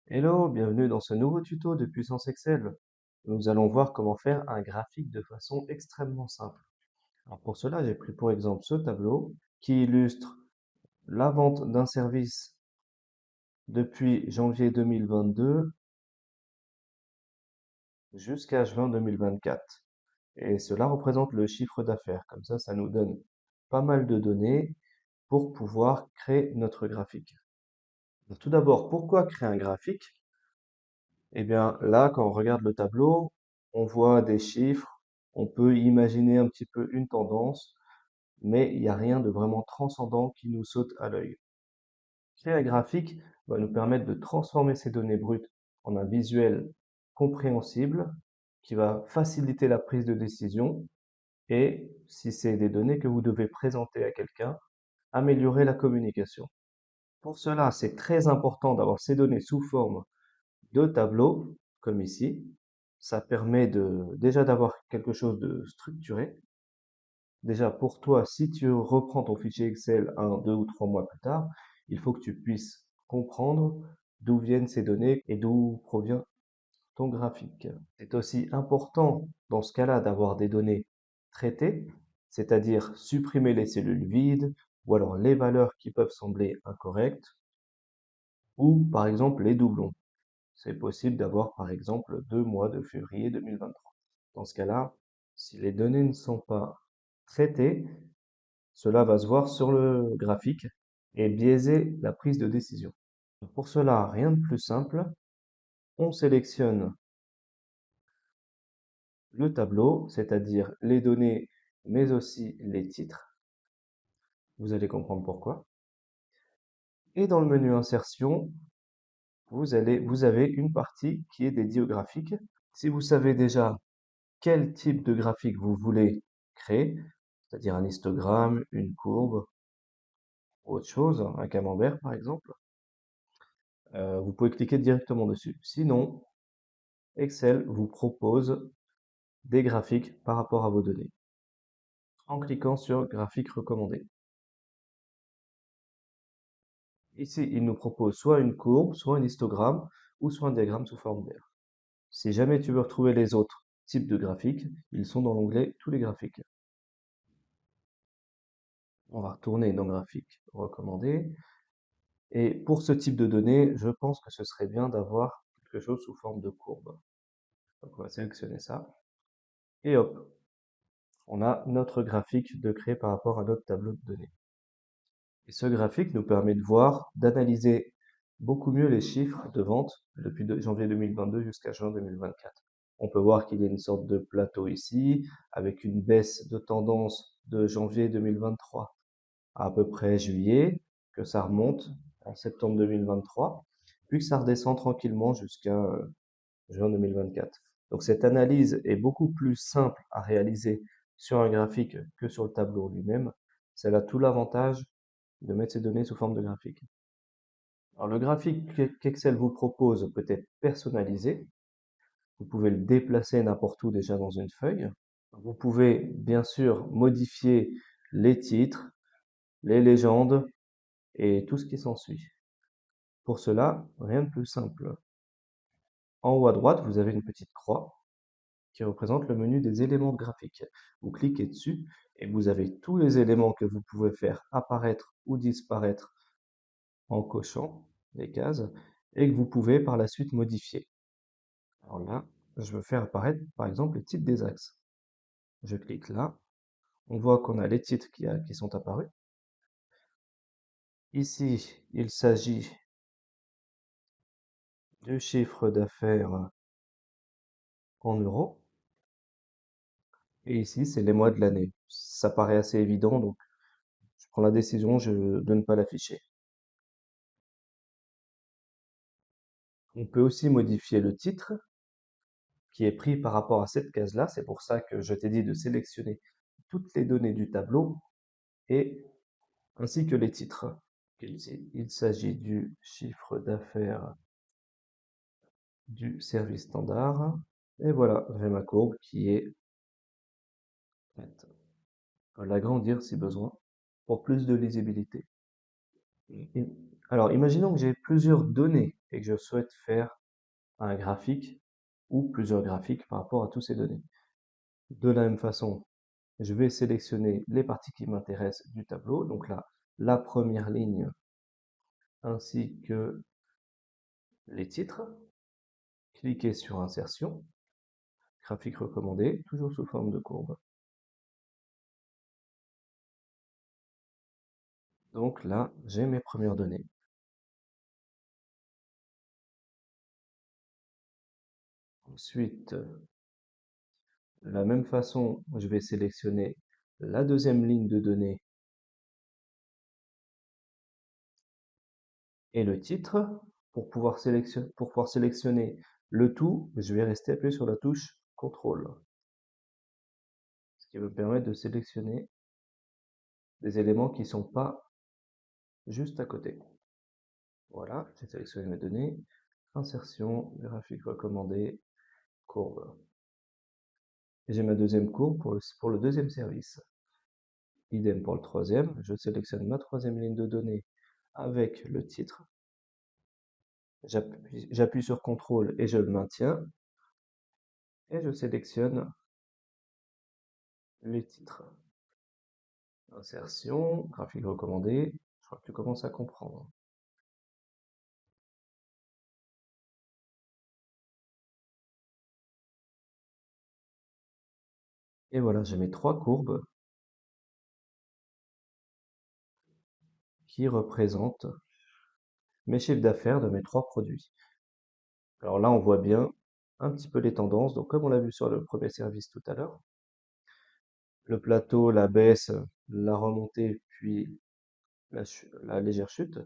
Hello, bienvenue dans ce nouveau tuto de Puissance Excel. Nous allons voir comment faire un graphique de façon extrêmement simple. Alors pour cela, j'ai pris pour exemple ce tableau qui illustre la vente d'un service depuis janvier 2022 jusqu'à juin 2024. Et cela représente le chiffre d'affaires. Comme ça nous donne pas mal de données pour pouvoir créer notre graphique. Alors, tout d'abord, pourquoi créer un graphique? Eh bien, là, quand on regarde le tableau, on voit des chiffres, on peut imaginer un petit peu une tendance, mais il n'y a rien de vraiment transcendant qui nous saute à l'œil. Créer un graphique va nous permettre de transformer ces données brutes en un visuel compréhensible qui va faciliter la prise de décision et, si c'est des données que vous devez présenter à quelqu'un, améliorer la communication. Pour cela, c'est très important d'avoir ces données sous forme de tableaux, comme ici. Ça permet déjà d'avoir quelque chose de structuré. Déjà, pour toi, si tu reprends ton fichier Excel 1, 2 ou 3 mois plus tard, il faut que tu puisses comprendre d'où viennent ces données et d'où provient ton graphique. C'est aussi important dans ce cas-là d'avoir des données traitées, c'est-à-dire supprimer les cellules vides ou alors les valeurs qui peuvent sembler incorrectes ou par exemple les doublons. C'est possible d'avoir par exemple 2 mois de février 2023. Dans ce cas-là, si les données ne sont pas traitées, cela va se voir sur le graphique et biaiser la prise de décision. Pour cela, rien de plus simple, on sélectionne le tableau, c'est-à-dire les données, mais aussi les titres. Vous allez comprendre pourquoi. Et dans le menu insertion, vous avez une partie qui est dédiée au graphique. Si vous savez déjà quel type de graphique vous voulez créer, c'est-à-dire un histogramme, une courbe, ou autre chose, un camembert par exemple, vous pouvez cliquer directement dessus. Sinon, Excel vous propose des graphiques par rapport à vos données en cliquant sur graphique recommandé. Ici, il nous propose soit une courbe, soit un histogramme, ou soit un diagramme sous forme d'air. Si jamais tu veux retrouver les autres types de graphiques, ils sont dans l'onglet tous les graphiques. On va retourner dans graphique recommandé. Et pour ce type de données, je pense que ce serait bien d'avoir quelque chose sous forme de courbe. Donc on va sélectionner ça. Et hop, on a notre graphique de créer par rapport à notre tableau de données. Et ce graphique nous permet de voir, d'analyser beaucoup mieux les chiffres de vente depuis janvier 2022 jusqu'à juin 2024. On peut voir qu'il y a une sorte de plateau ici, avec une baisse de tendance de janvier 2023 à peu près juillet, que ça remonte en septembre 2023, puis que ça redescend tranquillement jusqu'à juin 2024. Donc cette analyse est beaucoup plus simple à réaliser sur un graphique que sur le tableau lui-même. Ça a tout l'avantage de mettre ces données sous forme de graphique. Alors le graphique qu'Excel vous propose peut être personnalisé. Vous pouvez le déplacer n'importe où déjà dans une feuille. Vous pouvez bien sûr modifier les titres, les légendes et tout ce qui s'ensuit. Pour cela, rien de plus simple. En haut à droite, vous avez une petite croix qui représente le menu des éléments de graphique. Vous cliquez dessus et vous avez tous les éléments que vous pouvez faire apparaître ou disparaître en cochant les cases et que vous pouvez par la suite modifier. Alors là, je veux faire apparaître par exemple les titres des axes. Je clique là, on voit qu'on a les titres qui sont apparus. Ici, il s'agit du chiffre d'affaires en euros. Et ici, c'est les mois de l'année. Ça paraît assez évident, donc je prends la décision de ne pas l'afficher. On peut aussi modifier le titre qui est pris par rapport à cette case-là. C'est pour ça que je t'ai dit de sélectionner toutes les données du tableau et ainsi que les titres. Il s'agit du chiffre d'affaires du service standard. Et voilà, j'ai ma courbe qui est prête. On va l'agrandir si besoin pour plus de lisibilité. Et Alors, imaginons que j'ai plusieurs données et que je souhaite faire un graphique ou plusieurs graphiques par rapport à toutes ces données. De la même façon, je vais sélectionner les parties qui m'intéressent du tableau. Donc là, la première ligne ainsi que les titres. Cliquez sur Insertion, graphique recommandé, toujours sous forme de courbe. Donc là, j'ai mes premières données. Ensuite, de la même façon, je vais sélectionner la deuxième ligne de données et le titre. Pour pouvoir sélectionner le tout, je vais rester appuyé sur la touche CTRL, ce qui me permet de sélectionner des éléments qui ne sont pas juste à côté. Voilà, j'ai sélectionné mes données. Insertion, graphique recommandé, courbe. Et j'ai ma deuxième courbe pour le deuxième service. Idem pour le troisième, je sélectionne ma troisième ligne de données avec le titre. J'appuie sur CTRL et je le maintiens. Et je sélectionne les titres. Insertion, graphique recommandé. Je crois que tu commences à comprendre. Et voilà, j'ai mes trois courbes qui représentent mes chiffres d'affaires de mes trois produits. Alors là, on voit bien un petit peu les tendances. Donc, comme on l'a vu sur le premier service tout à l'heure, le plateau, la baisse, la remontée, puis la légère chute.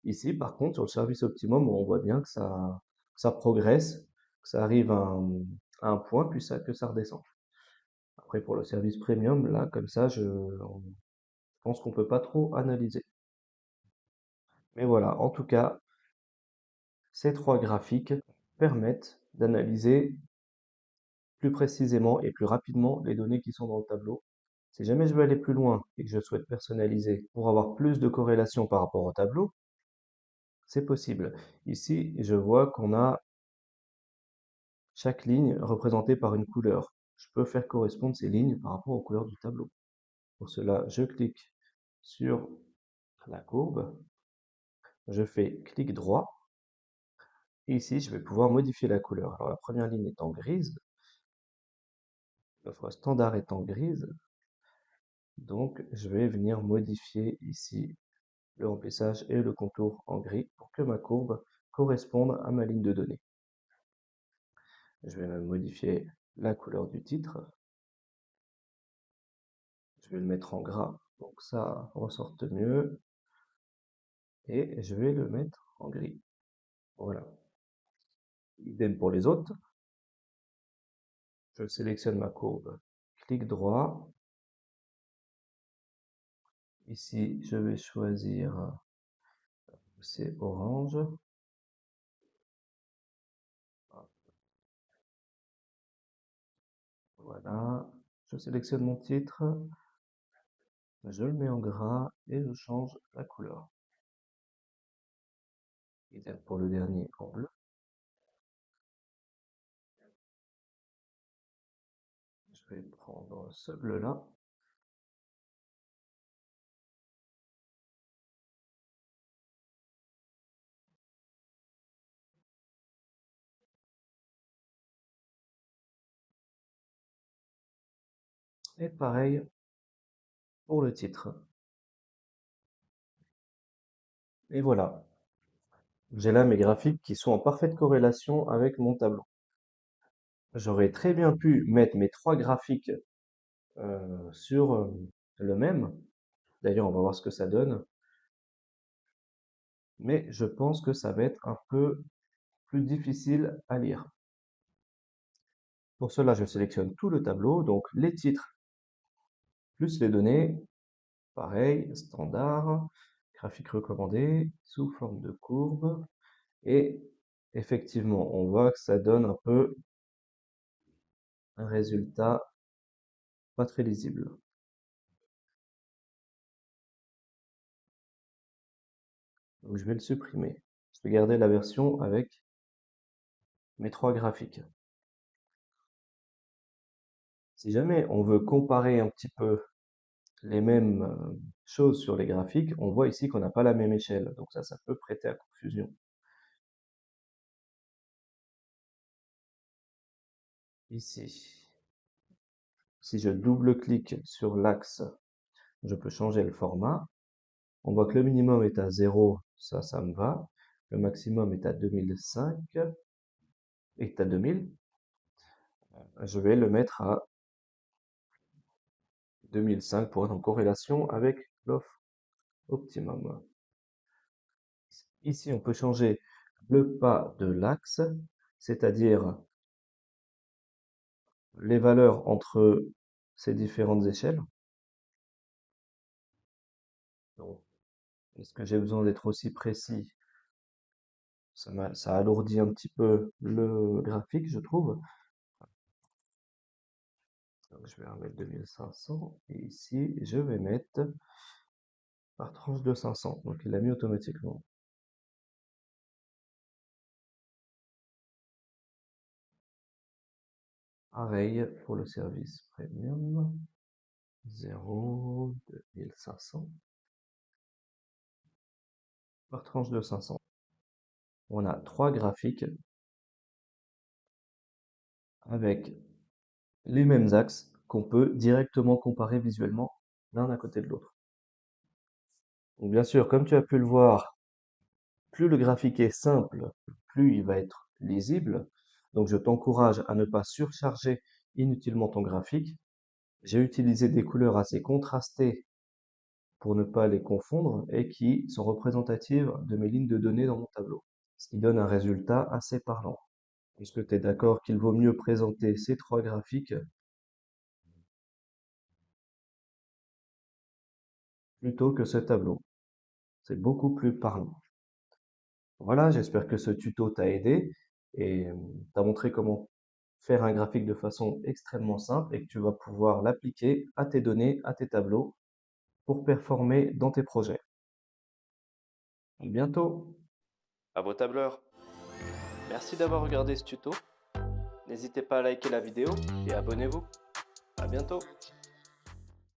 Ici, par contre, sur le service optimum, on voit bien que ça progresse, que ça arrive à un point, puis que ça redescend. Après, pour le service premium, là, comme ça, je pense qu'on peut pas trop analyser. Mais voilà, en tout cas, ces trois graphiques permettent d'analyser plus précisément et plus rapidement les données qui sont dans le tableau. Si jamais je veux aller plus loin et que je souhaite personnaliser pour avoir plus de corrélations par rapport au tableau, c'est possible. Ici, je vois qu'on a chaque ligne représentée par une couleur. Je peux faire correspondre ces lignes par rapport aux couleurs du tableau. Pour cela, je clique sur la courbe, je fais clic droit, et ici, je vais pouvoir modifier la couleur. Alors, la première ligne étant grise, l'offre standard étant grise, donc je vais venir modifier ici le remplissage et le contour en gris pour que ma courbe corresponde à ma ligne de données. Je vais même modifier la couleur du titre. Je vais le mettre en gras pour que ça ressorte mieux. Et je vais le mettre en gris. Voilà. Idem pour les autres. Je sélectionne ma courbe. Clic droit. Ici, je vais choisir, c'est orange. Voilà. Je sélectionne mon titre. Je le mets en gras et je change la couleur. Idem pour le dernier en bleu. Je vais prendre ce bleu-là. Et pareil pour le titre. Et voilà. J'ai là mes graphiques qui sont en parfaite corrélation avec mon tableau. J'aurais très bien pu mettre mes trois graphiques sur le même. D'ailleurs, on va voir ce que ça donne. Mais je pense que ça va être un peu plus difficile à lire. Pour cela, je sélectionne tout le tableau, donc les titres plus les données. Pareil, standard, graphique recommandé, sous forme de courbe. Et effectivement, on voit que ça donne un peu un résultat pas très lisible. Donc je vais le supprimer. Je vais garder la version avec mes 3 graphiques. Si jamais on veut comparer un petit peu les mêmes choses sur les graphiques, on voit ici qu'on n'a pas la même échelle. Donc ça peut prêter à confusion. Ici, si je double-clique sur l'axe, je peux changer le format. On voit que le minimum est à 0, ça me va. Le maximum est à 2005, est à 2000. Je vais le mettre à 2005 pour être en corrélation avec l'offre optimum. Ici, on peut changer le pas de l'axe, c'est-à-dire les valeurs entre ces différentes échelles. Donc, est-ce que j'ai besoin d'être aussi précis? Ça alourdit un petit peu le graphique, je trouve. Donc, je vais remettre 2500 et ici, je vais mettre par tranche de 500. Donc, il l'a mis automatiquement. Pareil pour le service premium. 0, 2500 par tranche de 500. On a 3 graphiques avec les mêmes axes qu'on peut directement comparer visuellement l'un à côté de l'autre. Donc bien sûr, comme tu as pu le voir, plus le graphique est simple, plus il va être lisible. Donc je t'encourage à ne pas surcharger inutilement ton graphique. J'ai utilisé des couleurs assez contrastées pour ne pas les confondre et qui sont représentatives de mes lignes de données dans mon tableau, ce qui donne un résultat assez parlant. Est-ce que tu es d'accord qu'il vaut mieux présenter ces 3 graphiques plutôt que ce tableau? C'est beaucoup plus parlant. Voilà, j'espère que ce tuto t'a aidé et t'a montré comment faire un graphique de façon extrêmement simple et que tu vas pouvoir l'appliquer à tes données, à tes tableaux pour performer dans tes projets. À bientôt! À vos tableurs! Merci d'avoir regardé ce tuto. N'hésitez pas à liker la vidéo et abonnez-vous. À bientôt!